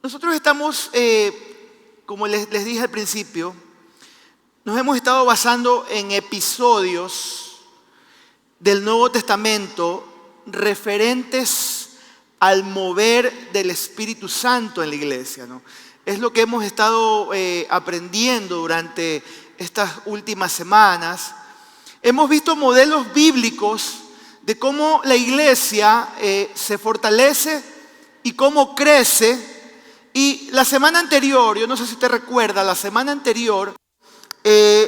Nosotros estamos, como les dije al principio, nos hemos estado basando en episodios del Nuevo Testamento referentes al mover del Espíritu Santo en la iglesia, ¿no? Es lo que hemos estado aprendiendo durante estas últimas semanas. Hemos visto modelos bíblicos de cómo la iglesia se fortalece y cómo crece. Y la semana anterior, yo no sé si te recuerda, la semana anterior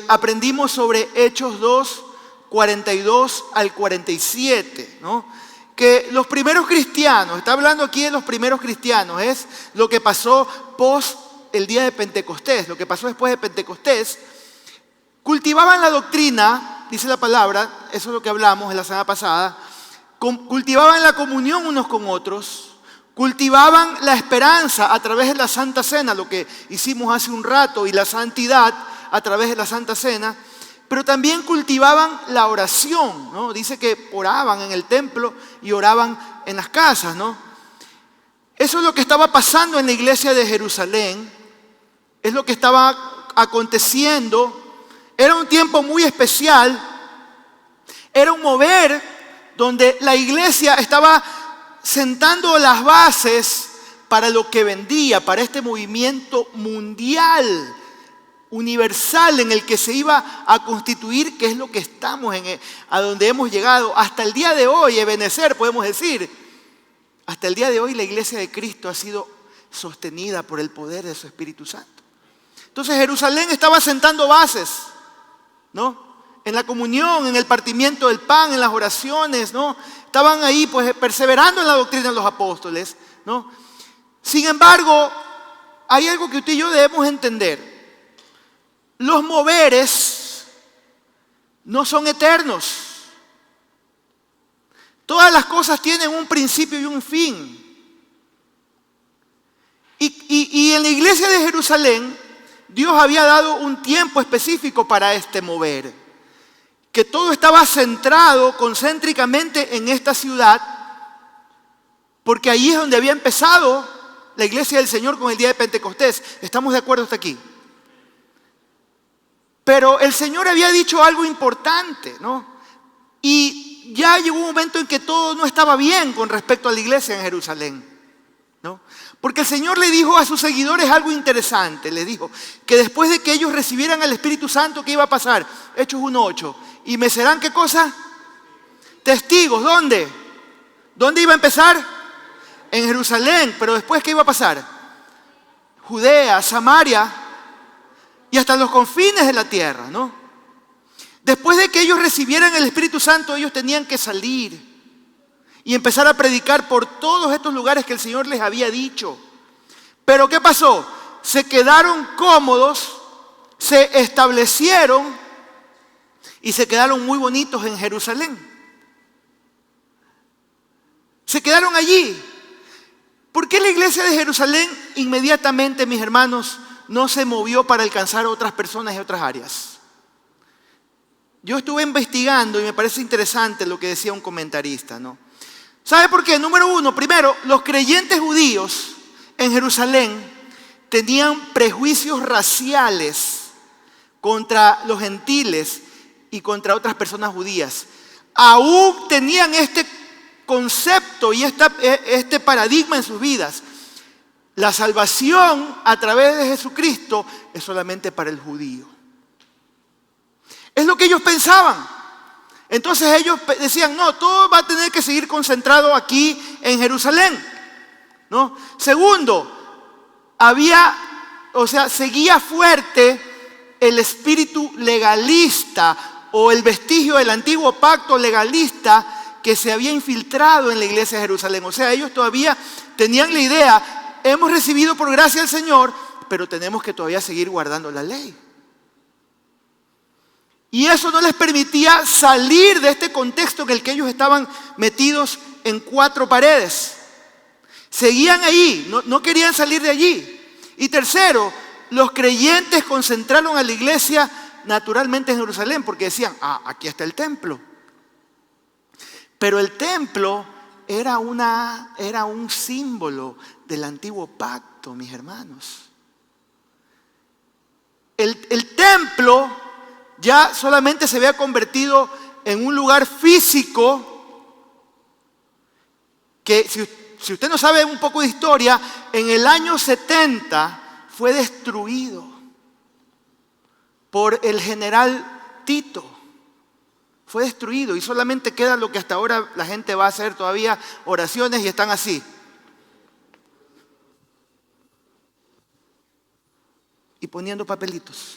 aprendimos sobre Hechos 2, 42 al 47, ¿no? Que los primeros cristianos, está hablando aquí de los primeros cristianos, es lo que pasó post el día de Pentecostés, lo que pasó después de Pentecostés. Cultivaban la doctrina, dice la palabra, eso es lo que hablamos en la semana pasada, cultivaban la comunión unos con otros, cultivaban la esperanza a través de la Santa Cena, lo que hicimos hace un rato, y la santidad a través de la Santa Cena, pero también cultivaban la oración, ¿no? Dice que oraban en el templo y oraban en las casas, ¿no? Eso es lo que estaba pasando en la iglesia de Jerusalén, es lo que estaba aconteciendo. Era un tiempo muy especial, era un mover donde la iglesia estaba sentando las bases para lo que vendría, para este movimiento mundial, universal, en el que se iba a constituir, que es lo que estamos a donde hemos llegado hasta el día de hoy. Ebenecer, podemos decir, hasta el día de hoy la iglesia de Cristo ha sido sostenida por el poder de su Espíritu Santo. Entonces Jerusalén estaba sentando bases, ¿no? En la comunión, en el partimiento del pan, en las oraciones, ¿no? Estaban ahí pues perseverando en la doctrina de los apóstoles, ¿no? Sin embargo, hay algo que usted y yo debemos entender. Los moveres no son eternos. Todas las cosas tienen un principio y un fin. Y en la iglesia de Jerusalén, Dios había dado un tiempo específico para este mover. Que todo estaba centrado concéntricamente en esta ciudad, porque ahí es donde había empezado la iglesia del Señor con el día de Pentecostés. ¿Estamos de acuerdo hasta aquí? Pero el Señor había dicho algo importante, ¿no? Y ya llegó un momento en que todo no estaba bien con respecto a la iglesia en Jerusalén, ¿no? Porque el Señor le dijo a sus seguidores algo interesante. Les dijo que después de que ellos recibieran al Espíritu Santo, ¿qué iba a pasar? Hechos 1:8. ¿Y me serán qué cosa? Testigos. ¿Dónde? ¿Dónde iba a empezar? En Jerusalén. Pero después, ¿qué iba a pasar? Judea, Samaria y hasta los confines de la tierra, ¿no? Después de que ellos recibieran el Espíritu Santo, ellos tenían que salir y empezar a predicar por todos estos lugares que el Señor les había dicho. Pero ¿qué pasó? Se quedaron cómodos, se establecieron y se quedaron muy bonitos en Jerusalén. Se quedaron allí. ¿Por qué la iglesia de Jerusalén inmediatamente, mis hermanos, no se movió para alcanzar a otras personas y otras áreas? Yo estuve investigando y me parece interesante lo que decía un comentarista, ¿no? ¿Sabe por qué? Número uno, primero, los creyentes judíos en Jerusalén tenían prejuicios raciales contra los gentiles y contra otras personas judías. Aún tenían este concepto y este paradigma en sus vidas. La salvación a través de Jesucristo es solamente para el judío. Es lo que ellos pensaban. Entonces ellos decían, no, todo va a tener que seguir concentrado aquí en Jerusalén, ¿no? Segundo, seguía fuerte el espíritu legalista o el vestigio del antiguo pacto legalista que se había infiltrado en la iglesia de Jerusalén. O sea, ellos todavía tenían la idea, hemos recibido por gracia al Señor, pero tenemos que todavía seguir guardando la ley. Y eso no les permitía salir de este contexto en el que ellos estaban metidos en cuatro paredes. Seguían ahí, no querían salir de allí. Y tercero, los creyentes concentraron a la iglesia naturalmente en Jerusalén porque decían, aquí está el templo. Pero el templo era un símbolo del antiguo pacto, mis hermanos. El templo ya solamente se había convertido en un lugar físico que, si usted no sabe un poco de historia, en el año 70 fue destruido por el general Tito. Fue destruido y solamente queda lo que hasta ahora la gente va a hacer todavía oraciones y están así. Y poniendo papelitos.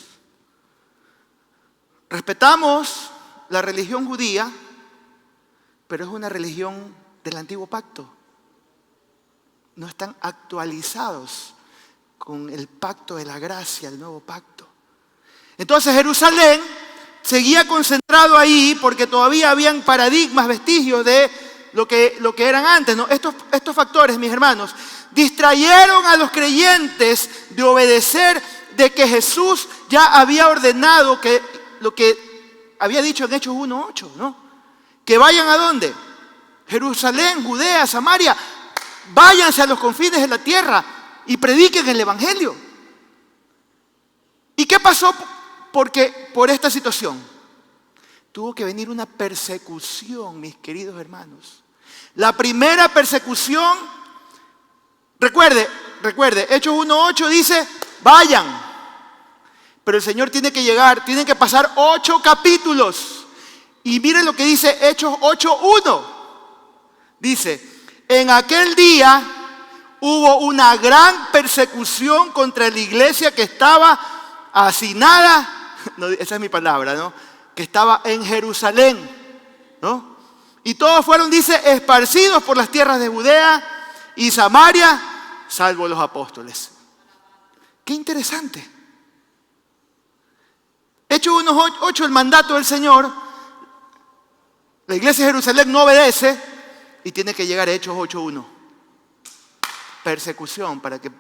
Respetamos la religión judía, pero es una religión del antiguo pacto. No están actualizados con el pacto de la gracia, el nuevo pacto. Entonces Jerusalén seguía concentrado ahí porque todavía habían paradigmas, vestigios de lo que eran antes, ¿no? Estos factores, mis hermanos, distrayeron a los creyentes de obedecer, de que Jesús ya había ordenado que lo que había dicho en Hechos 1:8, ¿no? Que vayan ¿a dónde? Jerusalén, Judea, Samaria, váyanse a los confines de la tierra y prediquen el evangelio. ¿Y qué pasó? Porque por esta situación tuvo que venir una persecución, mis queridos hermanos. La primera persecución, recuerde, Hechos 1:8 dice, vayan. Pero el Señor tiene que llegar, tienen que pasar 8 capítulos. Y miren lo que dice Hechos 8:1. Dice, en aquel día hubo una gran persecución contra la iglesia que estaba hacinada, no, esa es mi palabra, ¿no? Que estaba en Jerusalén, ¿no? Y todos fueron, dice, esparcidos por las tierras de Judea y Samaria, salvo los apóstoles. Qué interesante. Hechos 1:8, el mandato del Señor, la iglesia de Jerusalén no obedece y tiene que llegar a Hechos 8:1. Persecución para que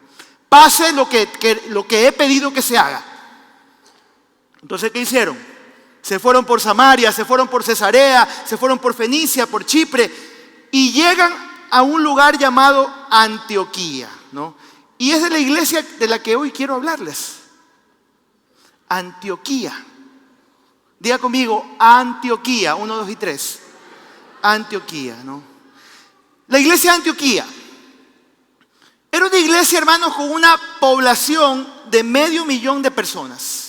pase lo que he pedido que se haga. Entonces, ¿qué hicieron? Se fueron por Samaria, se fueron por Cesarea, se fueron por Fenicia, por Chipre y llegan a un lugar llamado Antioquía, ¿no? Y es de la iglesia de la que hoy quiero hablarles. Antioquía. Diga conmigo, Antioquía. 1, 2 y 3. Antioquía, ¿no? La iglesia de Antioquía era una iglesia, hermanos, con una población de 500,000 de personas.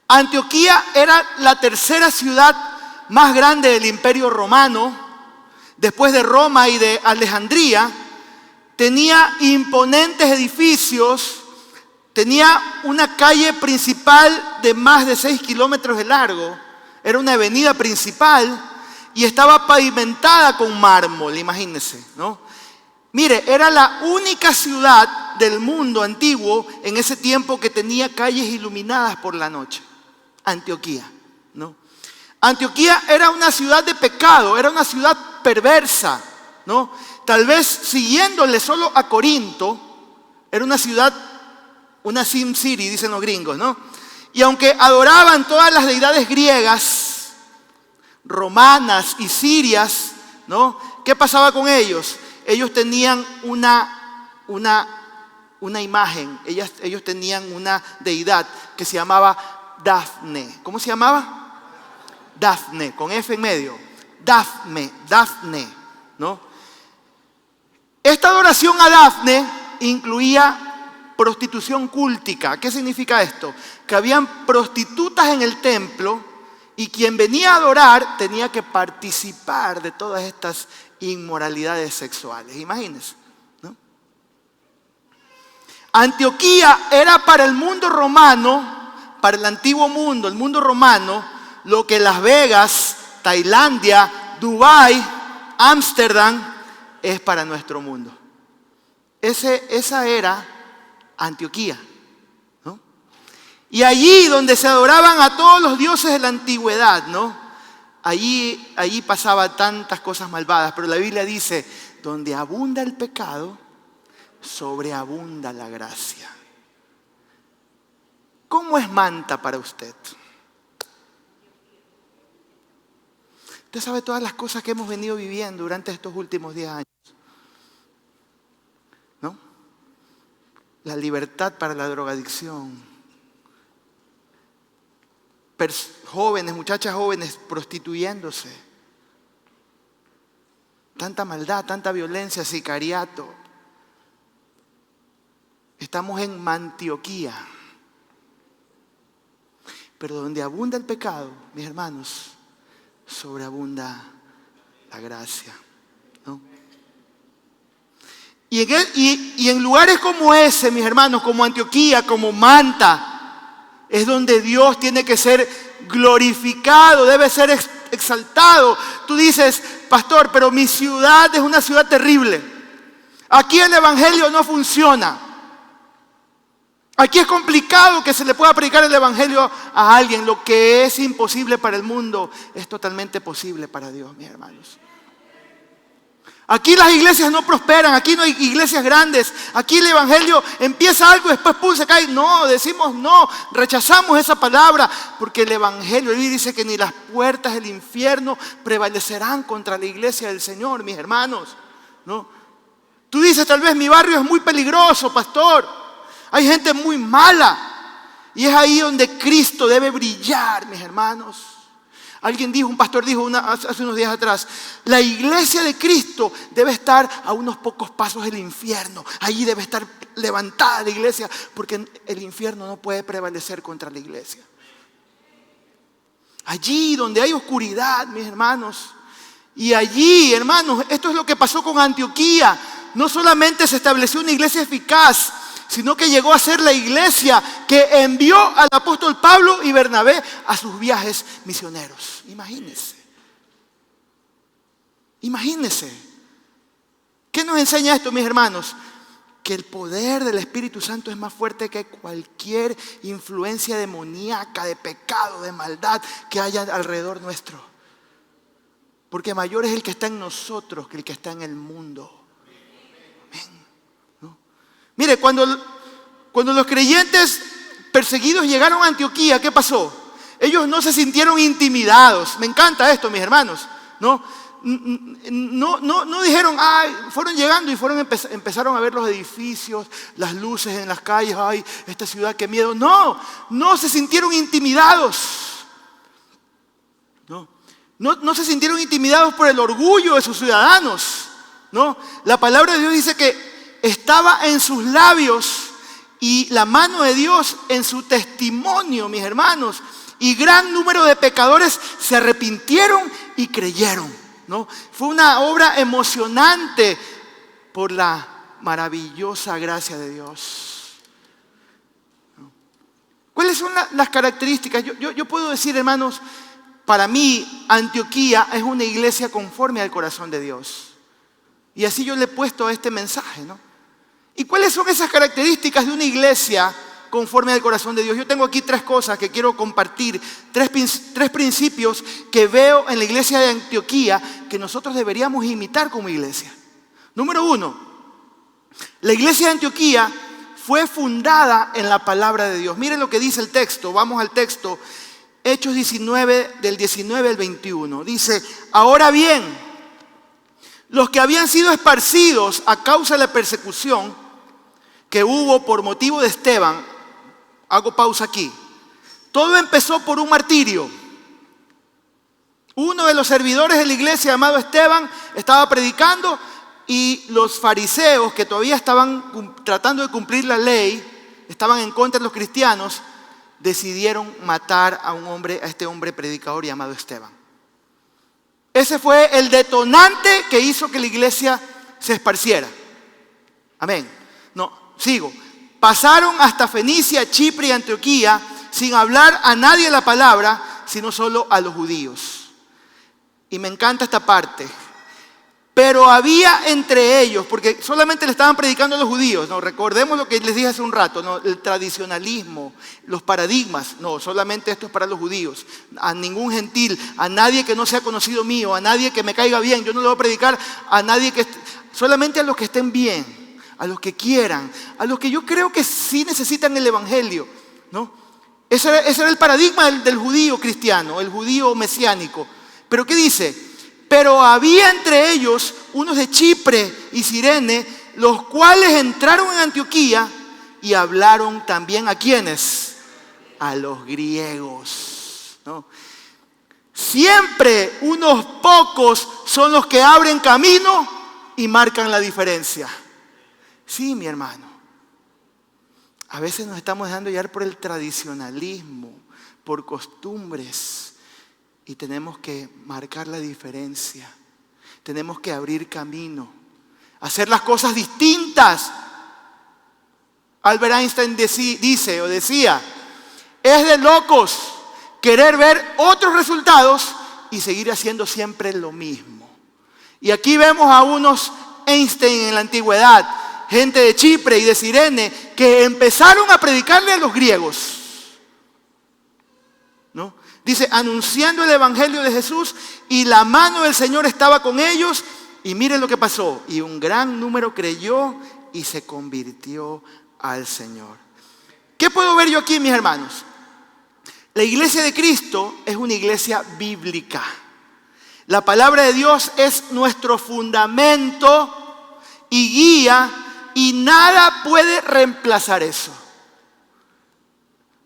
Antioquía era la tercera ciudad más grande del Imperio Romano, después de Roma y de Alejandría. Tenía imponentes edificios, tenía una calle principal de más de 6 kilómetros de largo, era una avenida principal y estaba pavimentada con mármol, imagínense, ¿no? Mire, era la única ciudad del mundo antiguo en ese tiempo que tenía calles iluminadas por la noche. Antioquía, ¿no? Antioquía era una ciudad de pecado, era una ciudad perversa, ¿no? Tal vez siguiéndole solo a Corinto, era una ciudad, una Sim City, dicen los gringos, ¿no? Y aunque adoraban todas las deidades griegas, romanas y sirias, ¿no? ¿Qué pasaba con ellos? Ellos tenían una imagen, ellos tenían una deidad que se llamaba Dafne. ¿Cómo se llamaba? Dafne, con F en medio. Dafne, ¿no? Esta adoración a Dafne incluía prostitución cúltica. ¿Qué significa esto? Que habían prostitutas en el templo y quien venía a adorar tenía que participar de todas estas inmoralidades sexuales. Imagínense, ¿no? Antioquía era para el mundo romano, para el antiguo mundo, el mundo romano, lo que Las Vegas, Tailandia, Dubái, Ámsterdam es para nuestro mundo. Esa era Antioquía, ¿no? Y allí donde se adoraban a todos los dioses de la antigüedad, ¿no? Allí pasaban tantas cosas malvadas, pero la Biblia dice, donde abunda el pecado, sobreabunda la gracia. ¿Cómo es Manta para usted? Usted sabe todas las cosas que hemos venido viviendo durante estos últimos 10 años, ¿no? La libertad para la drogadicción. Jóvenes, muchachas jóvenes prostituyéndose. Tanta maldad, tanta violencia, sicariato. Estamos en Antioquía. Pero donde abunda el pecado, mis hermanos, sobreabunda la gracia, ¿no? Y en lugares como ese, mis hermanos, como Antioquía, como Manta, es donde Dios tiene que ser glorificado, debe ser exaltado. Tú dices, pastor, pero mi ciudad es una ciudad terrible. Aquí el evangelio no funciona. Aquí es complicado que se le pueda predicar el evangelio a alguien. Lo que es imposible para el mundo es totalmente posible para Dios, mis hermanos. Aquí las iglesias no prosperan, aquí no hay iglesias grandes. Aquí el evangelio empieza algo y después pum, se cae. No, decimos no, rechazamos esa palabra. Porque el evangelio, él dice que ni las puertas del infierno prevalecerán contra la iglesia del Señor, mis hermanos, ¿no? Tú dices, tal vez mi barrio es muy peligroso, pastor. Hay gente muy mala. Y es ahí donde Cristo debe brillar, mis hermanos. Alguien dijo, un pastor dijo hace unos días atrás, la iglesia de Cristo debe estar a unos pocos pasos del infierno. Allí debe estar levantada la iglesia, porque el infierno no puede prevalecer contra la iglesia. Allí donde hay oscuridad, mis hermanos. Y allí, hermanos, esto es lo que pasó con Antioquía. No solamente se estableció una iglesia eficaz, sino que llegó a ser la iglesia que envió al apóstol Pablo y Bernabé a sus viajes misioneros. Imagínense. Imagínense. ¿Qué nos enseña esto, mis hermanos? Que el poder del Espíritu Santo es más fuerte que cualquier influencia demoníaca, de pecado, de maldad que haya alrededor nuestro. Porque mayor es el que está en nosotros que el que está en el mundo. Mire, cuando los creyentes perseguidos llegaron a Antioquía, ¿qué pasó? Ellos no se sintieron intimidados. Me encanta esto, mis hermanos. No dijeron, ay, fueron llegando y empezaron a ver los edificios, las luces en las calles, ay, esta ciudad, qué miedo. No se sintieron intimidados. No se sintieron intimidados por el orgullo de sus ciudadanos. No, la palabra de Dios dice que estaba en sus labios y la mano de Dios en su testimonio, mis hermanos. Y gran número de pecadores se arrepintieron y creyeron, ¿no? Fue una obra emocionante por la maravillosa gracia de Dios. ¿Cuáles son las características? Yo puedo decir, hermanos, para mí Antioquía es una iglesia conforme al corazón de Dios. Y así yo le he puesto a este mensaje, ¿no? ¿Y cuáles son esas características de una iglesia conforme al corazón de Dios? Yo tengo aquí 3 cosas que quiero compartir, 3 principios que veo en la iglesia de Antioquía que nosotros deberíamos imitar como iglesia. Número 1, la iglesia de Antioquía fue fundada en la palabra de Dios. Miren lo que dice el texto, vamos al texto, Hechos 19, del 19 al 21. Dice, ahora bien, los que habían sido esparcidos a causa de la persecución que hubo por motivo de Esteban, hago pausa aquí. Todo empezó por un martirio. Uno de los servidores de la iglesia llamado Esteban estaba predicando y los fariseos que todavía estaban tratando de cumplir la ley, estaban en contra de los cristianos, decidieron matar a este hombre predicador llamado Esteban. Ese fue el detonante que hizo que la iglesia se esparciera. Amén. Sigo. Pasaron hasta Fenicia, Chipre y Antioquía sin hablar a nadie la palabra, sino solo a los judíos. Y me encanta esta parte. Pero había entre ellos, porque solamente le estaban predicando a los judíos, ¿no? Recordemos lo que les dije hace un rato, ¿no? El tradicionalismo, los paradigmas, no, solamente esto es para los judíos. A ningún gentil, a nadie que no sea conocido mío, a nadie que me caiga bien, yo no le voy a predicar a nadie solamente a los que estén bien, a los que quieran, a los que yo creo que sí necesitan el evangelio, ¿no? Ese era el paradigma del judío cristiano, el judío mesiánico. Pero ¿qué dice? Pero había entre ellos unos de Chipre y Cirene, los cuales entraron en Antioquía y hablaron también ¿a quiénes? A los griegos, ¿no? Siempre unos pocos son los que abren camino y marcan la diferencia. Sí, mi hermano. A veces nos estamos dejando llevar por el tradicionalismo, por costumbres, y tenemos que marcar la diferencia. Tenemos que abrir camino, hacer las cosas distintas. Albert Einstein decía, es de locos querer ver otros resultados y seguir haciendo siempre lo mismo. Y aquí vemos a unos Einstein en la antigüedad, gente de Chipre y de Cirene, que empezaron a predicarle a los griegos, ¿no? Dice, anunciando el evangelio de Jesús, y la mano del Señor estaba con ellos, y miren lo que pasó, y un gran número creyó y se convirtió al Señor. ¿Qué puedo ver yo aquí, mis hermanos? La iglesia de Cristo es una iglesia bíblica. La palabra de Dios es nuestro fundamento y guía, y nada puede reemplazar eso.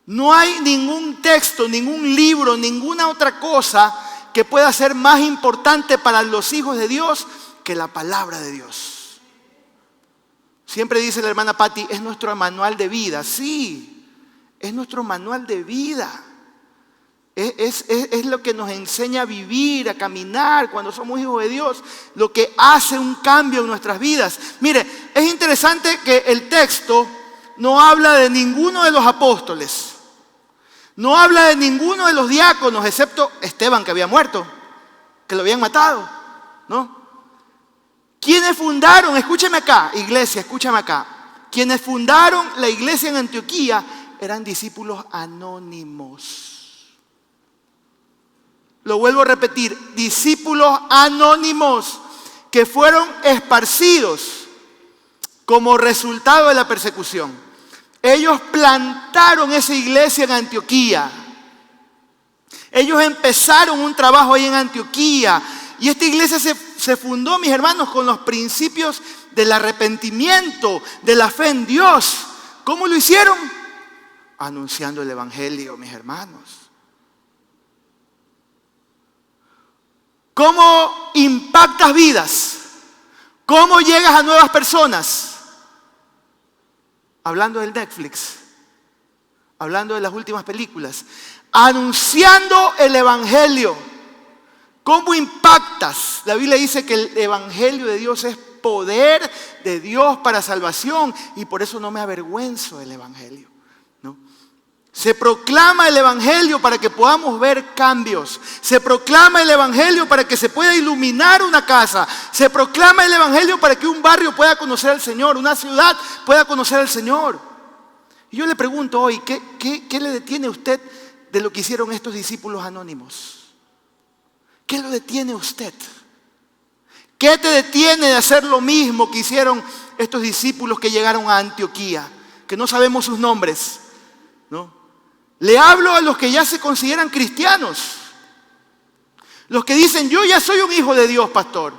No hay ningún texto, ningún libro, ninguna otra cosa que pueda ser más importante para los hijos de Dios que la palabra de Dios. Siempre dice la hermana Patti, es nuestro manual de vida. Sí, es nuestro manual de vida. Es lo que nos enseña a vivir, a caminar cuando somos hijos de Dios, lo que hace un cambio en nuestras vidas. Mire, es interesante que el texto no habla de ninguno de los apóstoles, no habla de ninguno de los diáconos, excepto Esteban, que había muerto, que lo habían matado, ¿no? ¿Quiénes fundaron? Escúcheme acá, iglesia, escúchame acá. Quienes fundaron la iglesia en Antioquía eran discípulos anónimos. Lo vuelvo a repetir, discípulos anónimos que fueron esparcidos como resultado de la persecución. Ellos plantaron esa iglesia en Antioquía. Ellos empezaron un trabajo ahí en Antioquía. Y esta iglesia se fundó, mis hermanos, con los principios del arrepentimiento, de la fe en Dios. ¿Cómo lo hicieron? Anunciando el evangelio, mis hermanos. ¿Cómo impactas vidas? ¿Cómo llegas a nuevas personas? Hablando del Netflix, hablando de las últimas películas, anunciando el evangelio. ¿Cómo impactas? La Biblia dice que el evangelio de Dios es poder de Dios para salvación, y por eso no me avergüenzo del evangelio, ¿no? Se proclama el evangelio para que podamos ver cambios. Se proclama el evangelio para que se pueda iluminar una casa. Se proclama el evangelio para que un barrio pueda conocer al Señor, una ciudad pueda conocer al Señor. Y yo le pregunto hoy, ¿qué le detiene a usted de lo que hicieron estos discípulos anónimos? ¿Qué lo detiene a usted? ¿Qué te detiene de hacer lo mismo que hicieron estos discípulos que llegaron a Antioquía? Que no sabemos sus nombres, ¿no? Le hablo a los que ya se consideran cristianos. Los que dicen, yo ya soy un hijo de Dios, pastor.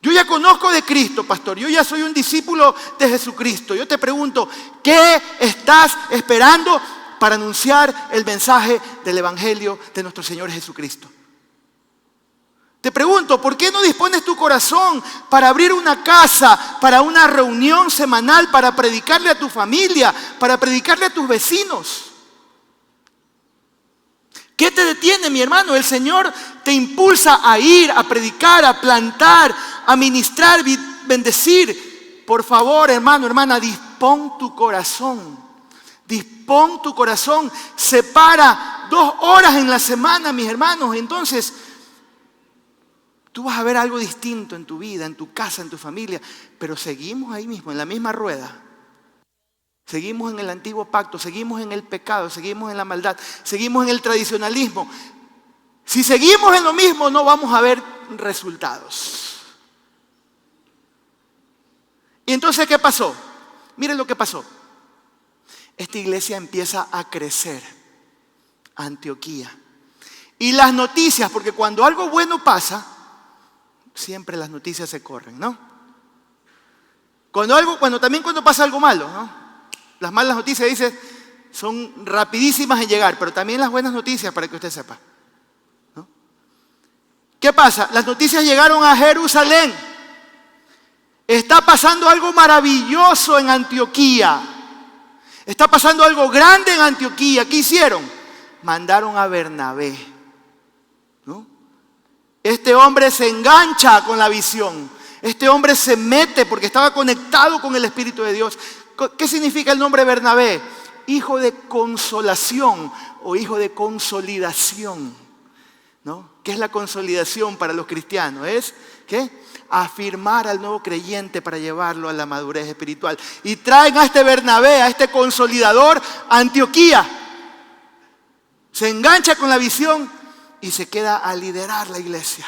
Yo ya conozco de Cristo, pastor. Yo ya soy un discípulo de Jesucristo. Yo te pregunto, ¿qué estás esperando para anunciar el mensaje del evangelio de nuestro Señor Jesucristo? Te pregunto, ¿por qué no dispones tu corazón para abrir una casa, para una reunión semanal, para predicarle a tu familia, para predicarle a tus vecinos? ¿Qué te detiene, mi hermano? El Señor te impulsa a ir, a predicar, a plantar, a ministrar, bendecir. Por favor, hermano, hermana, dispón tu corazón. Dispón tu corazón. Separa 2 horas en la semana, mis hermanos. Entonces, tú vas a ver algo distinto en tu vida, en tu casa, en tu familia. Pero seguimos ahí mismo, en la misma rueda. Seguimos en el antiguo pacto, seguimos en el pecado, seguimos en la maldad, seguimos en el tradicionalismo. Si seguimos en lo mismo, no vamos a ver resultados. Y entonces, ¿qué pasó? Miren lo que pasó. Esta iglesia empieza a crecer, Antioquía. Y las noticias, porque cuando algo bueno pasa, siempre las noticias se corren, ¿no? Cuando pasa algo malo, ¿no? Las malas noticias, dice, son rapidísimas en llegar, pero también las buenas noticias, para que usted sepa, ¿no? ¿Qué pasa? Las noticias llegaron a Jerusalén. Está pasando algo maravilloso en Antioquía. Está pasando algo grande en Antioquía. ¿Qué hicieron? Mandaron a Bernabé, ¿no? Este hombre se engancha con la visión. Este hombre se mete porque estaba conectado con el Espíritu de Dios. ¿Qué significa el nombre Bernabé? Hijo de consolación o hijo de consolidación, ¿no? ¿Qué es la consolidación para los cristianos? Es, ¿qué? Afirmar al nuevo creyente para llevarlo a la madurez espiritual. Y traen a este Bernabé, a este consolidador, a Antioquía. Se engancha con la visión y se queda a liderar la iglesia,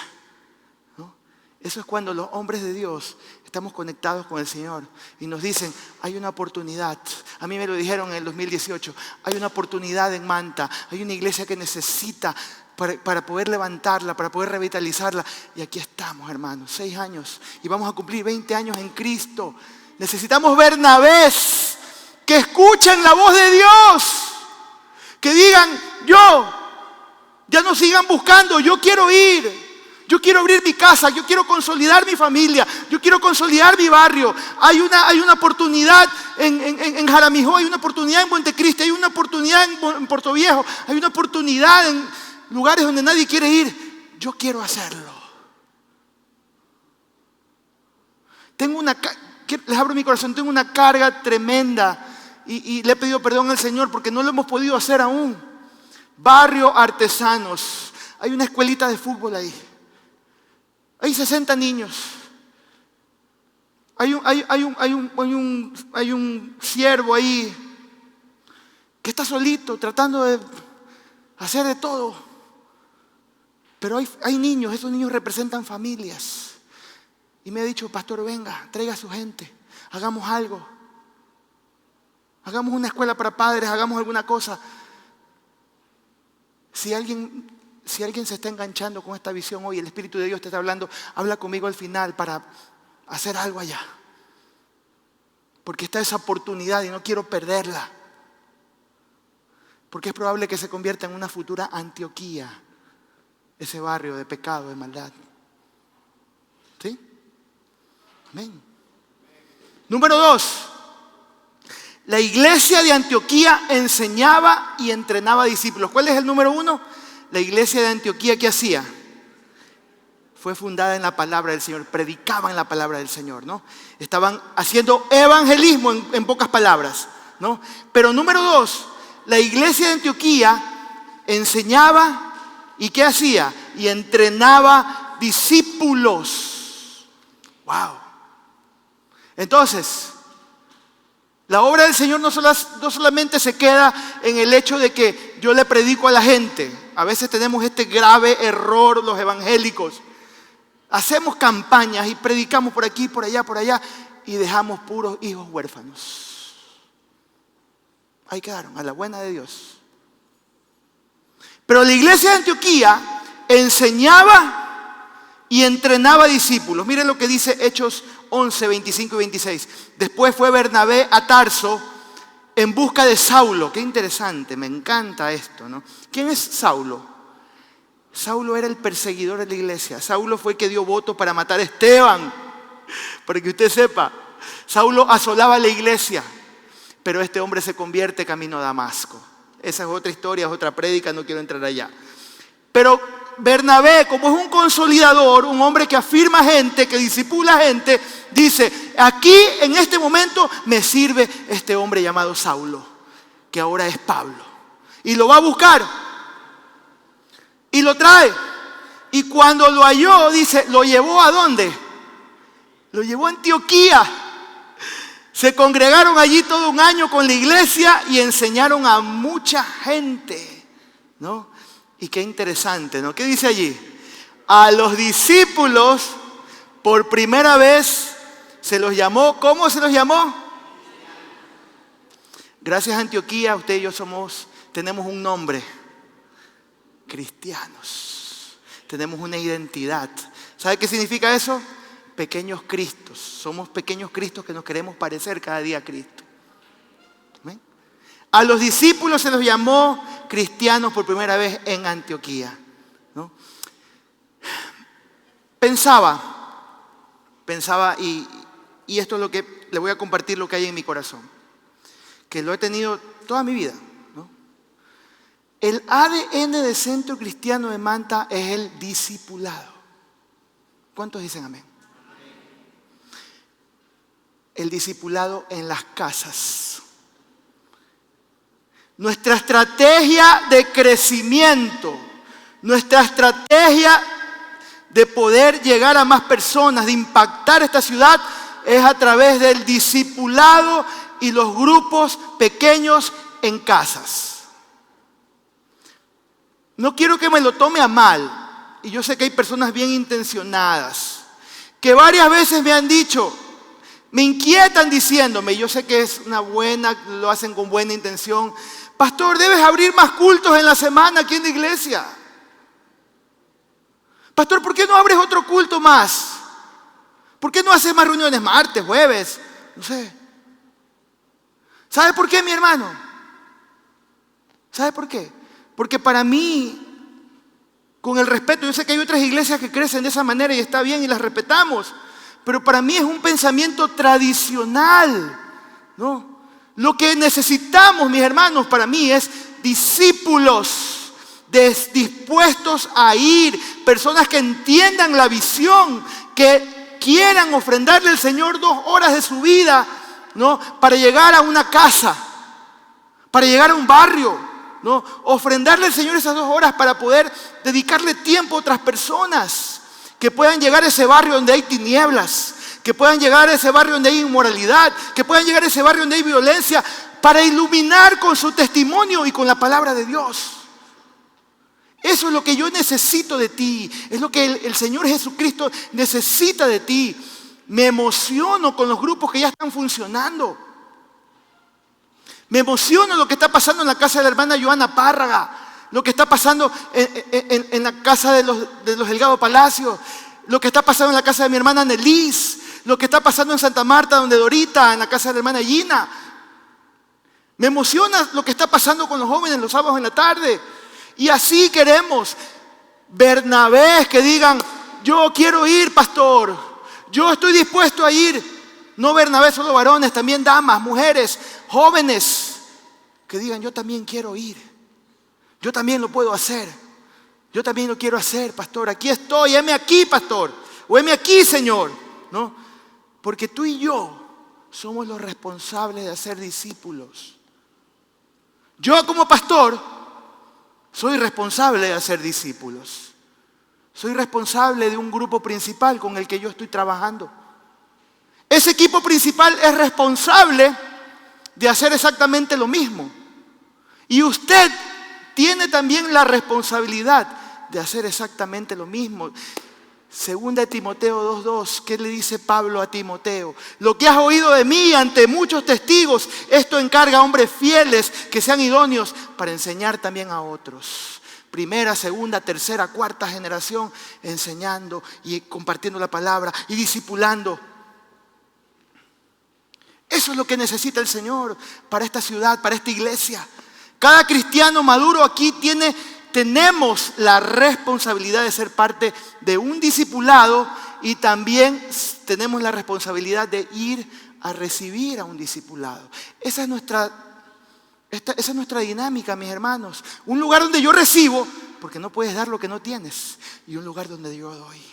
¿no? Eso es cuando los hombres de Dios estamos conectados con el Señor y nos dicen, hay una oportunidad. A mí me lo dijeron en el 2018, hay una oportunidad en Manta, hay una iglesia que necesita para poder levantarla, para poder revitalizarla. Y aquí estamos, hermanos, 6 años y vamos a cumplir 20 años en Cristo. Necesitamos Bernabés que escuchen la voz de Dios, que digan, ya no sigan buscando, yo quiero ir. Yo quiero abrir mi casa, yo quiero consolidar mi familia, yo quiero consolidar mi barrio. Hay una oportunidad en Jaramijó, hay una oportunidad en Montecristi, hay una oportunidad en Puerto Viejo, hay una oportunidad en lugares donde nadie quiere ir. Yo quiero hacerlo. Les abro mi corazón, tengo una carga tremenda y le he pedido perdón al Señor porque no lo hemos podido hacer aún. Barrio Artesanos, hay una escuelita de fútbol ahí. Hay 60 niños. Hay un siervo ahí que está solito tratando de hacer de todo. Pero hay niños, esos niños representan familias. Y me ha dicho, pastor, venga, traiga a su gente, hagamos algo. Hagamos una escuela para padres, hagamos alguna cosa. Si alguien se está enganchando con esta visión hoy, el Espíritu de Dios te está hablando, habla conmigo al final para hacer algo allá. Porque está esa oportunidad y no quiero perderla. Porque es probable que se convierta en una futura Antioquía, ese barrio de pecado, de maldad. ¿Sí? Amén. Número 2. La iglesia de Antioquía enseñaba y entrenaba discípulos. ¿Cuál es el número 1? La iglesia de Antioquía, ¿qué hacía? Fue fundada en la palabra del Señor, predicaban la palabra del Señor, ¿no? Estaban haciendo evangelismo en pocas palabras, ¿no? Pero número 2, la iglesia de Antioquía enseñaba y ¿qué hacía? Y entrenaba discípulos. ¡Wow! Entonces, la obra del Señor no solamente se queda en el hecho de que yo le predico a la gente. A veces tenemos este grave error los evangélicos. Hacemos campañas y predicamos por aquí, por allá y dejamos puros hijos huérfanos. Ahí quedaron, a la buena de Dios. Pero la iglesia de Antioquía enseñaba y entrenaba discípulos. Miren lo que dice Hechos 11, 25 y 26. Después fue Bernabé a Tarso en busca de Saulo. Qué interesante, me encanta esto, ¿no? ¿Quién es Saulo? Saulo era el perseguidor de la iglesia. Saulo fue el que dio voto para matar a Esteban. Para que usted sepa, Saulo asolaba la iglesia, pero este hombre se convierte camino a Damasco. Esa es otra historia, es otra prédica, no quiero entrar allá. Pero Bernabé, como es un consolidador, un hombre que afirma gente, que discipula gente, dice, aquí en este momento me sirve este hombre llamado Saulo, que ahora es Pablo. Y lo va a buscar. Y lo trae. Y cuando lo halló, dice, ¿lo llevó a dónde? Lo llevó a Antioquía. Se congregaron allí todo un año con la iglesia y enseñaron a mucha gente, ¿no? Y qué interesante, ¿no? ¿Qué dice allí? A los discípulos, por primera vez, se los llamó. ¿Cómo se los llamó? Gracias a Antioquía, usted y yo tenemos un nombre. ¿Ok? cristianos. Tenemos una identidad. ¿Sabe qué significa eso? Pequeños Cristos. Somos pequeños Cristos que nos queremos parecer cada día a Cristo. ¿Amén? A los discípulos se los llamó cristianos por primera vez en Antioquía, ¿no? Pensaba y esto es lo que le voy a compartir, lo que hay en mi corazón, que lo he tenido toda mi vida, ¿no? El ADN de Centro Cristiano de Manta es el discipulado. ¿Cuántos dicen amén? El discipulado en las casas. Nuestra estrategia de crecimiento, nuestra estrategia de poder llegar a más personas, de impactar esta ciudad, es a través del discipulado y los grupos pequeños en casas. No quiero que me lo tome a mal, y yo sé que hay personas bien intencionadas, que varias veces me han dicho, me inquietan diciéndome, yo sé que es una buena, lo hacen con buena intención, pastor, debes abrir más cultos en la semana aquí en la iglesia. Pastor, ¿por qué no abres otro culto más? ¿Por qué no haces más reuniones martes, jueves? No sé. ¿Sabe por qué, mi hermano? ¿Sabe por qué? Porque para mí, con el respeto, yo sé que hay otras iglesias que crecen de esa manera y está bien y las respetamos, pero para mí es un pensamiento tradicional, ¿no? Lo que necesitamos, mis hermanos, para mí es discípulos dispuestos a ir, personas que entiendan la visión, que quieran ofrendarle al Señor 2 horas de su vida, ¿no? Para llegar a una casa, para llegar a un barrio, ¿no? Ofrendarle al Señor esas 2 horas para poder dedicarle tiempo a otras personas, que puedan llegar a ese barrio donde hay tinieblas, que puedan llegar a ese barrio donde hay inmoralidad, que puedan llegar a ese barrio donde hay violencia, para iluminar con su testimonio y con la palabra de Dios. Eso es lo que yo necesito de ti, es lo que el Señor Jesucristo necesita de ti. Me emociono con los grupos que ya están funcionando. Me emociono lo que está pasando en la casa de la hermana Joana Párraga, lo que está pasando en la casa de los Delgado Palacio, lo que está pasando en la casa de mi hermana Nelis, lo que está pasando en Santa Marta, donde Dorita, en la casa de la hermana Gina. Me emociona lo que está pasando con los jóvenes los sábados en la tarde. Y así queremos Bernabés que digan, yo quiero ir, pastor, yo estoy dispuesto a ir. No Bernabé solo varones, también damas, mujeres, jóvenes, que digan, yo también quiero ir. Yo también lo puedo hacer. Yo también lo quiero hacer, pastor. Aquí estoy, heme aquí, pastor. O heme aquí, Señor. ¿No? Porque tú y yo somos los responsables de hacer discípulos. Yo como pastor soy responsable de hacer discípulos. Soy responsable de un grupo principal con el que yo estoy trabajando. Ese equipo principal es responsable de hacer exactamente lo mismo. Y usted tiene también la responsabilidad de hacer exactamente lo mismo. Segunda de Timoteo 2:2, ¿qué le dice Pablo a Timoteo? Lo que has oído de mí ante muchos testigos, esto encarga a hombres fieles que sean idóneos para enseñar también a otros. Primera, segunda, tercera, cuarta generación, enseñando y compartiendo la palabra y discipulando. Eso es lo que necesita el Señor para esta ciudad, para esta iglesia. Cada cristiano maduro aquí tenemos la responsabilidad de ser parte de un discipulado y también tenemos la responsabilidad de ir a recibir a un discipulado. Esa es nuestra dinámica, mis hermanos. Un lugar donde yo recibo, porque no puedes dar lo que no tienes, y un lugar donde yo doy.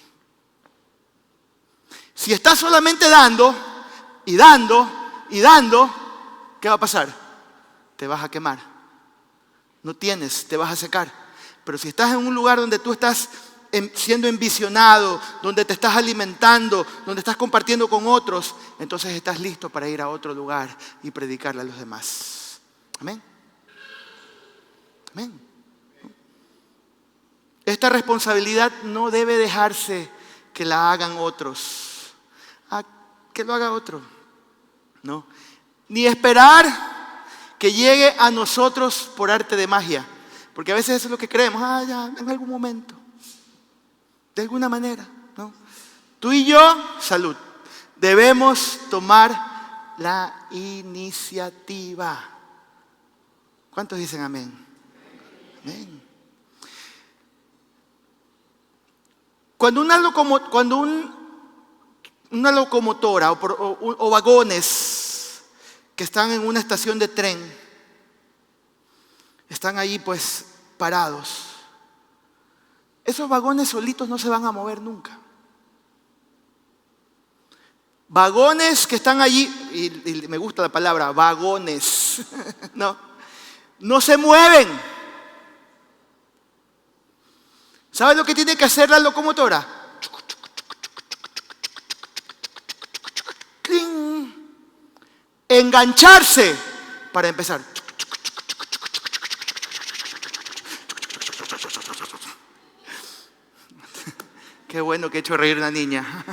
Si estás solamente dando y dando y dando, ¿qué va a pasar? Te vas a quemar. No tienes, te vas a secar. Pero si estás en un lugar donde tú estás siendo envisionado, donde te estás alimentando, donde estás compartiendo con otros, entonces estás listo para ir a otro lugar y predicarle a los demás. Amén. Amén. Esta responsabilidad no debe dejarse que la hagan otros. Que lo haga otro. No. Ni esperar que llegue a nosotros por arte de magia. Porque a veces eso es lo que creemos, ya, en algún momento, de alguna manera, ¿no? Tú y yo, salud, debemos tomar la iniciativa. ¿Cuántos dicen amén? Amén. Cuando una locomotora o vagones que están en una estación de tren, están ahí pues parados, esos vagones solitos no se van a mover nunca. Vagones que están allí, y me gusta la palabra, vagones, no se mueven. ¿Sabes lo que tiene que hacer la locomotora? ¡Cling! Engancharse para empezar. Qué bueno que he hecho reír a una niña.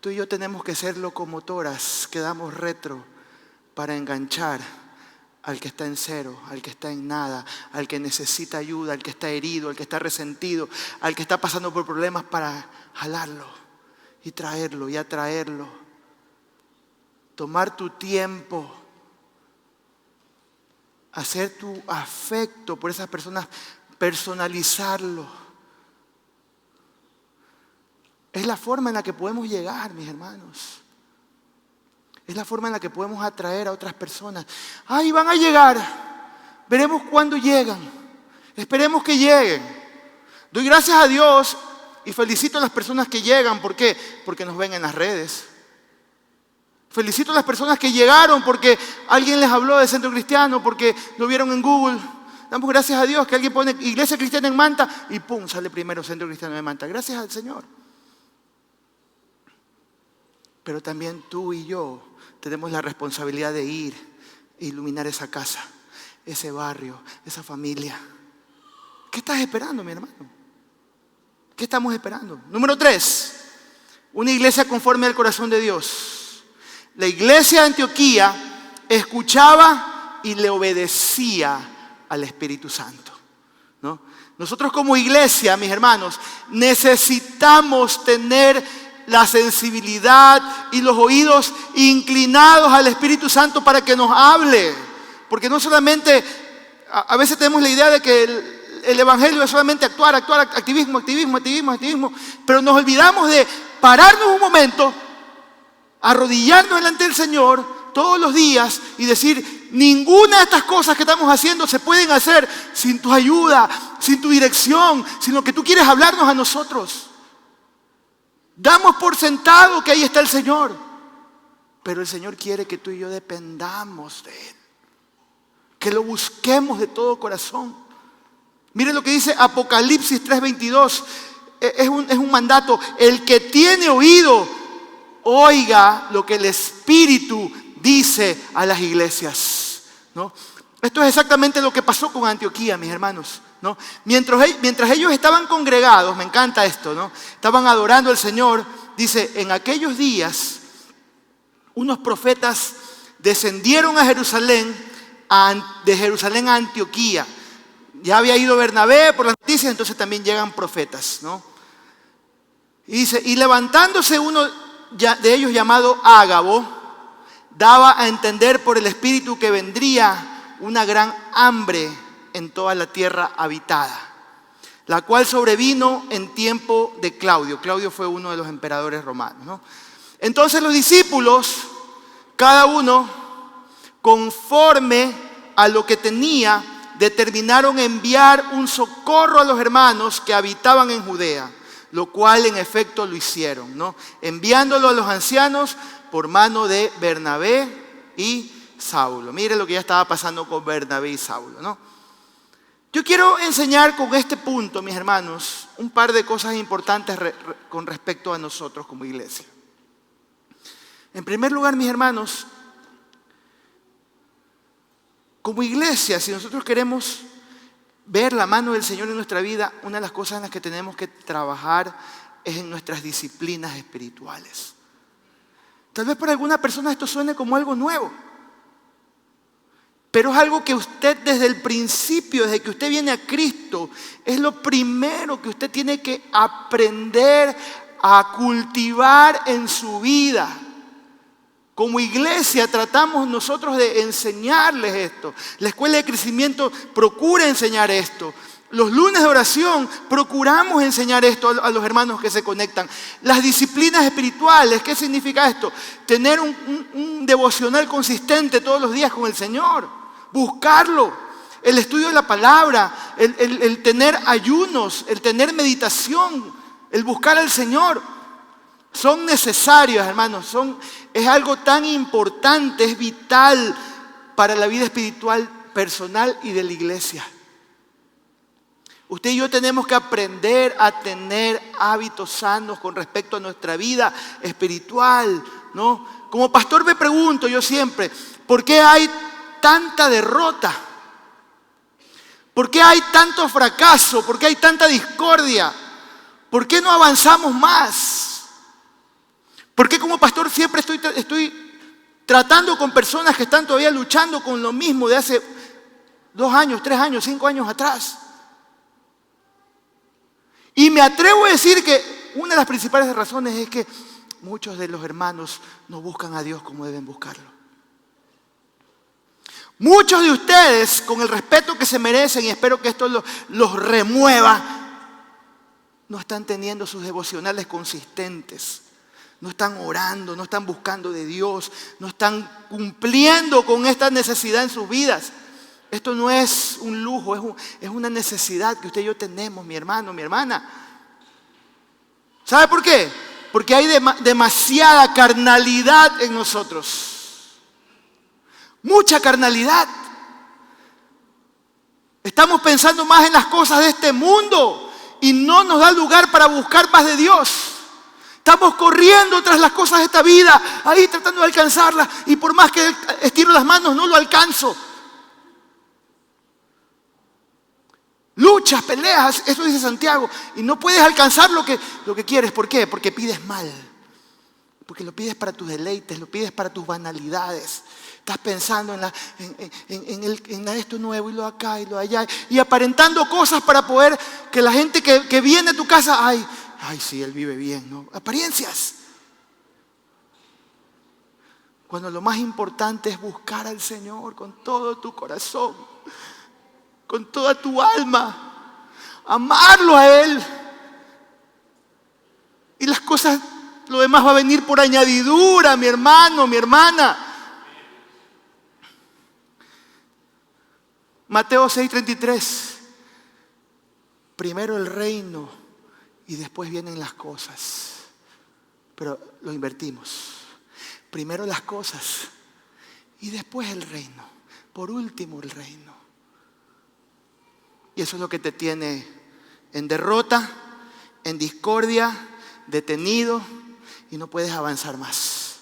Tú y yo tenemos que ser locomotoras que damos retro para enganchar al que está en cero, al que está en nada, al que necesita ayuda, al que está herido, al que está resentido, al que está pasando por problemas, para jalarlo y traerlo y atraerlo. Tomar tu tiempo, hacer tu afecto por esas personas, personalizarlo. Es la forma en la que podemos llegar, mis hermanos. Es la forma en la que podemos atraer a otras personas. ¡Ay, van a llegar! Veremos cuándo llegan. Esperemos que lleguen. Doy gracias a Dios y felicito a las personas que llegan. ¿Por qué? Porque nos ven en las redes. Felicito a las personas que llegaron porque alguien les habló de Centro Cristiano, porque lo vieron en Google. Damos gracias a Dios que alguien pone Iglesia Cristiana en Manta y ¡pum! Sale primero Centro Cristiano de Manta. Gracias al Señor. Pero también tú y yo tenemos la responsabilidad de ir e iluminar esa casa, ese barrio, esa familia. ¿Qué estás esperando, mi hermano? ¿Qué estamos esperando? Número 3, una iglesia conforme al corazón de Dios. La iglesia de Antioquía escuchaba y le obedecía al Espíritu Santo, ¿no? Nosotros como iglesia, mis hermanos, necesitamos tener la sensibilidad y los oídos inclinados al Espíritu Santo para que nos hable. Porque no solamente, a veces tenemos la idea de que el Evangelio es solamente actuar, activismo, pero nos olvidamos de pararnos un momento, arrodillarnos delante del Señor todos los días y decir, ninguna de estas cosas que estamos haciendo se pueden hacer sin tu ayuda, sin tu dirección, sino que tú quieres hablarnos a nosotros. Damos por sentado que ahí está el Señor, pero el Señor quiere que tú y yo dependamos de Él, que lo busquemos de todo corazón. Miren lo que dice Apocalipsis 3:22, es un mandato: el que tiene oído, oiga lo que el Espíritu dice a las iglesias, ¿no? Esto es exactamente lo que pasó con Antioquía, mis hermanos, ¿no? Mientras ellos estaban congregados, me encanta esto, ¿no? Estaban adorando al Señor. Dice, en aquellos días, unos profetas descendieron a Jerusalén, de Jerusalén a Antioquía. Ya había ido Bernabé por las noticias, entonces también llegan profetas, ¿no? Y dice, y levantándose uno de ellos llamado Ágabo, daba a entender por el Espíritu que vendría una gran hambre en toda la tierra habitada, la cual sobrevino en tiempo de Claudio. Claudio fue uno de los emperadores romanos, ¿no? Entonces los discípulos, cada uno conforme a lo que tenía, determinaron enviar un socorro a los hermanos que habitaban en Judea, lo cual en efecto lo hicieron, ¿no? Enviándolo a los ancianos por mano de Bernabé y Saulo. Mire lo que ya estaba pasando con Bernabé y Saulo, ¿no? Yo quiero enseñar con este punto, mis hermanos, un par de cosas importantes con respecto a nosotros como iglesia. En primer lugar, mis hermanos, como iglesia, si nosotros queremos ver la mano del Señor en nuestra vida, una de las cosas en las que tenemos que trabajar es en nuestras disciplinas espirituales. Tal vez para alguna persona esto suene como algo nuevo. Pero es algo que usted desde el principio, desde que usted viene a Cristo, es lo primero que usted tiene que aprender a cultivar en su vida. Como iglesia tratamos nosotros de enseñarles esto. La escuela de crecimiento procura enseñar esto. Los lunes de oración procuramos enseñar esto a los hermanos que se conectan. Las disciplinas espirituales, ¿qué significa esto? Tener un devocional consistente todos los días con el Señor. Buscarlo. El estudio de la palabra, el tener ayunos, el tener meditación, el buscar al Señor. Son necesarios, hermanos. Es algo tan importante, es vital para la vida espiritual personal y de la iglesia. Usted y yo tenemos que aprender a tener hábitos sanos con respecto a nuestra vida espiritual, ¿no? Como pastor me pregunto yo siempre, ¿por qué hay tanta derrota? ¿Por qué hay tanto fracaso? ¿Por qué hay tanta discordia? ¿Por qué no avanzamos más? ¿Por qué como pastor siempre estoy tratando con personas que están todavía luchando con lo mismo de hace 2 años, 3 años, 5 años atrás? Y me atrevo a decir que una de las principales razones es que muchos de los hermanos no buscan a Dios como deben buscarlo. Muchos de ustedes, con el respeto que se merecen, y espero que esto los remueva, no están teniendo sus devocionales consistentes. No están orando, no están buscando de Dios, no están cumpliendo con esta necesidad en sus vidas. Esto no es un lujo, es una necesidad que usted y yo tenemos, mi hermano, mi hermana. ¿Sabe por qué? Porque hay demasiada carnalidad en nosotros. Mucha carnalidad. Estamos pensando más en las cosas de este mundo y no nos da lugar para buscar más de Dios. Estamos corriendo tras las cosas de esta vida, ahí tratando de alcanzarlas, y por más que estiro las manos no lo alcanzo. Luchas, peleas, eso dice Santiago, y no puedes alcanzar lo que quieres. ¿Por qué? Porque pides mal. Porque lo pides para tus deleites, lo pides para tus banalidades. Estás pensando en esto nuevo y lo acá y lo allá, y aparentando cosas para poder que la gente que viene a tu casa, ay, sí, él vive bien, ¿no? Apariencias. Cuando lo más importante es buscar al Señor con todo tu corazón, con toda tu alma, amarlo a Él. Y las cosas, lo demás va a venir por añadidura, mi hermano, mi hermana. Mateo 6:33. Primero el reino y después vienen las cosas. Pero lo invertimos. Primero las cosas y después el reino. Por último el reino. Y eso es lo que te tiene en derrota, en discordia, detenido, y no puedes avanzar más.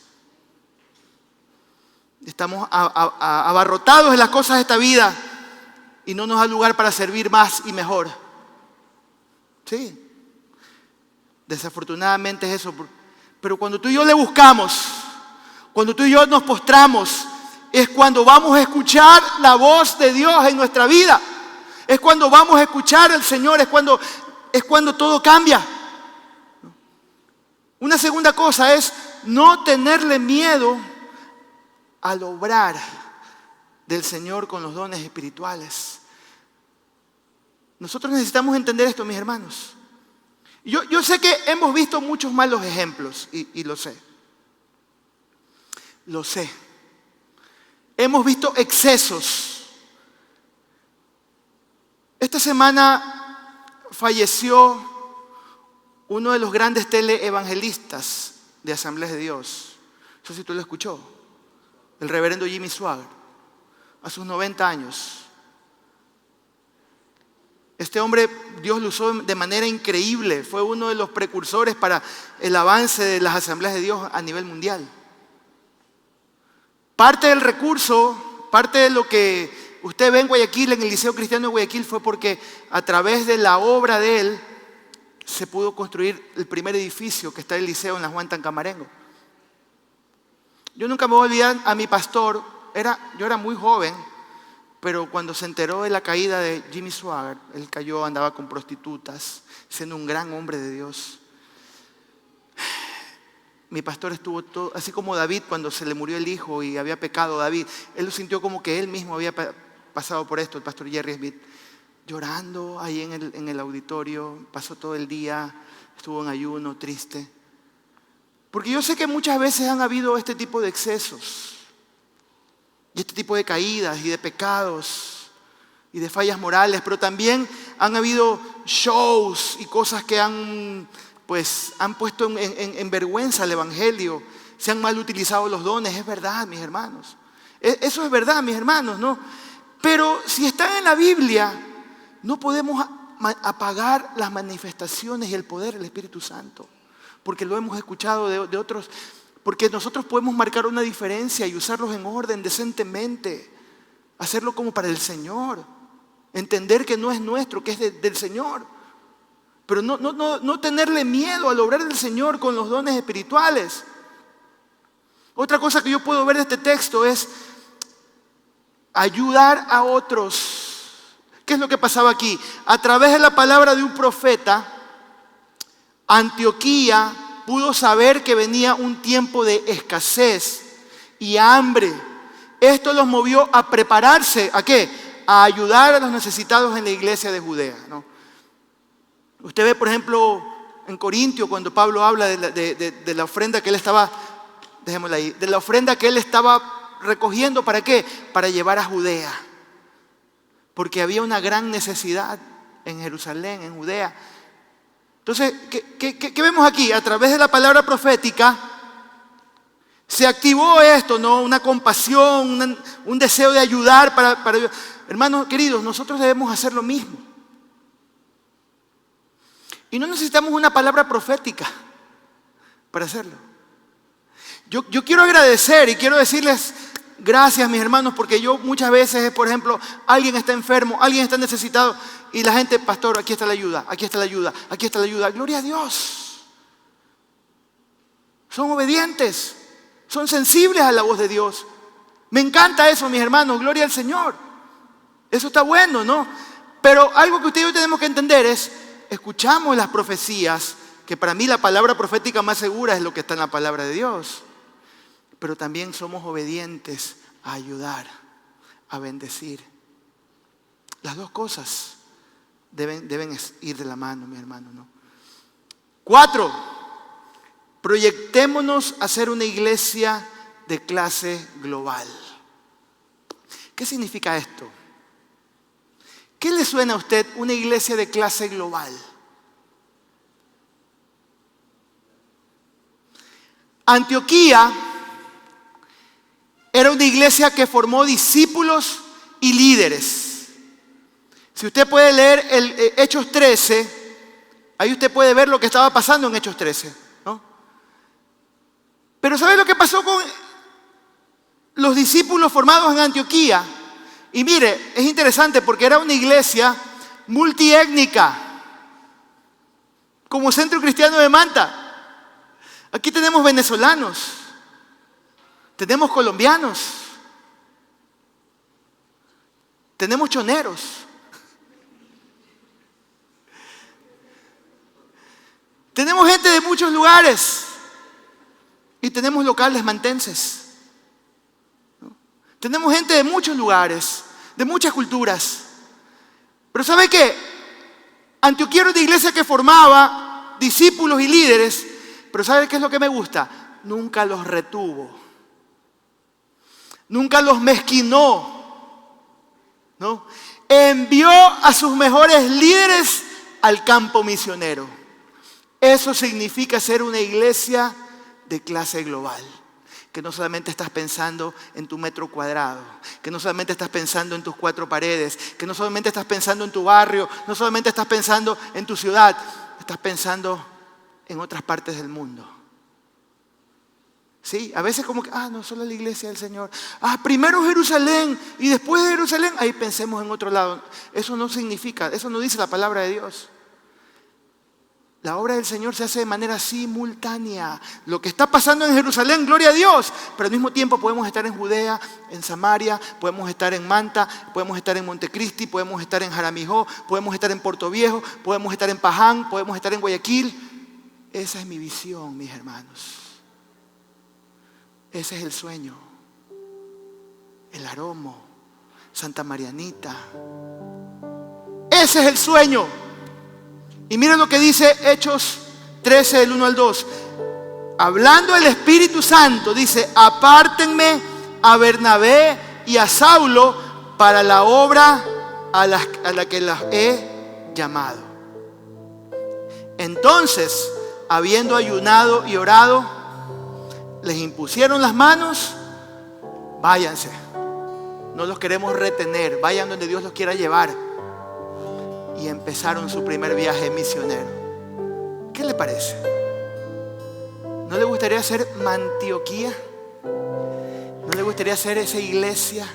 Estamos abarrotados en las cosas de esta vida y no nos da lugar para servir más y mejor. Sí, desafortunadamente es eso. Pero cuando tú y yo le buscamos, cuando tú y yo nos postramos, es cuando vamos a escuchar la voz de Dios en nuestra vida. Es cuando vamos a escuchar al Señor, es cuando todo cambia. Una segunda cosa es no tenerle miedo al obrar del Señor con los dones espirituales. Nosotros necesitamos entender esto, mis hermanos. Yo sé que hemos visto muchos malos ejemplos y lo sé. Lo sé. Hemos visto excesos. Esta semana falleció uno de los grandes teleevangelistas de Asambleas de Dios. No sé si tú lo escuchó. El reverendo Jimmy Swaggart. A sus 90 años. Este hombre, Dios lo usó de manera increíble. Fue uno de los precursores para el avance de las Asambleas de Dios a nivel mundial. Parte del recurso, parte de lo que usted ve en Guayaquil, en el Liceo Cristiano de Guayaquil, fue porque a través de la obra de él se pudo construir el primer edificio que está en el liceo en la Juan Tancamarengo. Yo nunca me voy a olvidar a mi pastor. Yo era muy joven Pero cuando se enteró de la caída de Jimmy Swaggart, él cayó, andaba con prostitutas, siendo un gran hombre de Dios. Mi pastor estuvo todo, así como David cuando se le murió el hijo y había pecado David, él lo sintió como que él mismo había pasado por esto, el pastor Jerry Smith, llorando ahí en el auditorio, pasó todo el día, estuvo en ayuno, triste. Porque yo sé que muchas veces han habido este tipo de excesos, y este tipo de caídas y de pecados y de fallas morales, pero también han habido shows y cosas que han puesto en vergüenza el evangelio, se han mal utilizado los dones. Es verdad, mis hermanos. Eso es verdad, mis hermanos, ¿no? Pero si están en la Biblia, no podemos apagar las manifestaciones y el poder del Espíritu Santo, porque lo hemos escuchado de otros. Porque nosotros podemos marcar una diferencia y usarlos en orden, decentemente. Hacerlo como para el Señor. Entender que no es nuestro, que es del Señor. Pero no tenerle miedo al obrar del Señor con los dones espirituales. Otra cosa que yo puedo ver de este texto es ayudar a otros. ¿Qué es lo que pasaba aquí? A través de la palabra de un profeta, Antioquía pudo saber que venía un tiempo de escasez y hambre. Esto los movió a prepararse, ¿a qué? A ayudar a los necesitados en la iglesia de Judea, ¿no? Usted ve, por ejemplo, en Corintios, cuando Pablo habla de la ofrenda que él estaba, dejémosla ahí, de la ofrenda que él estaba recogiendo, ¿para qué? Para llevar a Judea. Porque había una gran necesidad en Jerusalén, en Judea. Entonces, ¿qué vemos aquí? A través de la palabra profética se activó esto, ¿no? Una compasión, un deseo de ayudar para. Hermanos queridos, nosotros debemos hacer lo mismo. Y no necesitamos una palabra profética para hacerlo. Yo quiero agradecer y quiero decirles gracias, mis hermanos, porque yo muchas veces, por ejemplo, alguien está enfermo, alguien está necesitado y la gente, pastor, aquí está la ayuda, aquí está la ayuda, aquí está la ayuda. Gloria a Dios. Son obedientes, son sensibles a la voz de Dios. Me encanta eso, mis hermanos, gloria al Señor. Eso está bueno, ¿no? Pero algo que usted y yo tenemos que entender es, escuchamos las profecías, que para mí la palabra profética más segura es lo que está en la palabra de Dios. Pero también somos obedientes a ayudar, a bendecir. Las dos cosas deben ir de la mano, mi hermano, ¿no? 4, proyectémonos a ser una iglesia de clase global. ¿Qué significa esto? ¿Qué le suena a usted una iglesia de clase global? Antioquía era una iglesia que formó discípulos y líderes. Si usted puede leer el Hechos 13, ahí usted puede ver lo que estaba pasando en Hechos 13, ¿no? Pero ¿sabe lo que pasó con los discípulos formados en Antioquía? Y mire, es interesante porque era una iglesia multiétnica, como Centro Cristiano de Manta. Aquí tenemos venezolanos, tenemos colombianos, tenemos choneros, tenemos gente de muchos lugares y tenemos locales mantenses, ¿no? Tenemos gente de muchos lugares, de muchas culturas. Pero ¿sabe qué? Antioquía era una iglesia que formaba discípulos y líderes, pero ¿sabe qué es lo que me gusta? Nunca los retuvo. Nunca los mezquinó, ¿no? Envió a sus mejores líderes al campo misionero. Eso significa ser una iglesia de clase global. Que no solamente estás pensando en tu metro cuadrado, que no solamente estás pensando en tus 4 paredes, que no solamente estás pensando en tu barrio, no solamente estás pensando en tu ciudad, estás pensando en otras partes del mundo. Sí, a veces como que, no, solo la iglesia del Señor. Primero Jerusalén y después de Jerusalén, ahí pensemos en otro lado. Eso no significa, eso no dice la palabra de Dios. La obra del Señor se hace de manera simultánea. Lo que está pasando en Jerusalén, gloria a Dios. Pero al mismo tiempo podemos estar en Judea, en Samaria, podemos estar en Manta, podemos estar en Montecristi, podemos estar en Jaramijó, podemos estar en Puerto Viejo, podemos estar en Paján, podemos estar en Guayaquil. Esa es mi visión, mis hermanos. Ese es el sueño. El Aromo, Santa Marianita. Ese es el sueño. Y miren lo que dice Hechos 13, del 1 al 2. Hablando el Espíritu Santo, dice: apártenme a Bernabé y a Saulo para la obra a la que las he llamado. Entonces, habiendo ayunado y orado, les impusieron las manos. Váyanse, no los queremos retener, vayan donde Dios los quiera llevar. Y empezaron su primer viaje misionero. ¿Qué le parece? ¿No le gustaría hacer Antioquía? ¿No le gustaría hacer esa iglesia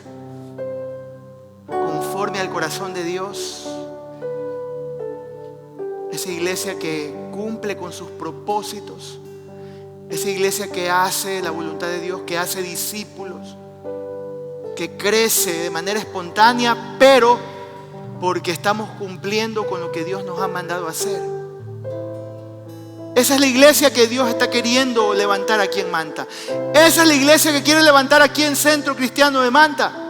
conforme al corazón de Dios? Esa iglesia que cumple con sus propósitos. Esa iglesia que hace la voluntad de Dios, que hace discípulos, que crece de manera espontánea, pero porque estamos cumpliendo con lo que Dios nos ha mandado a hacer. Esa es la iglesia que Dios está queriendo levantar aquí en Manta. Esa es la iglesia que quiere levantar aquí en Centro Cristiano de Manta.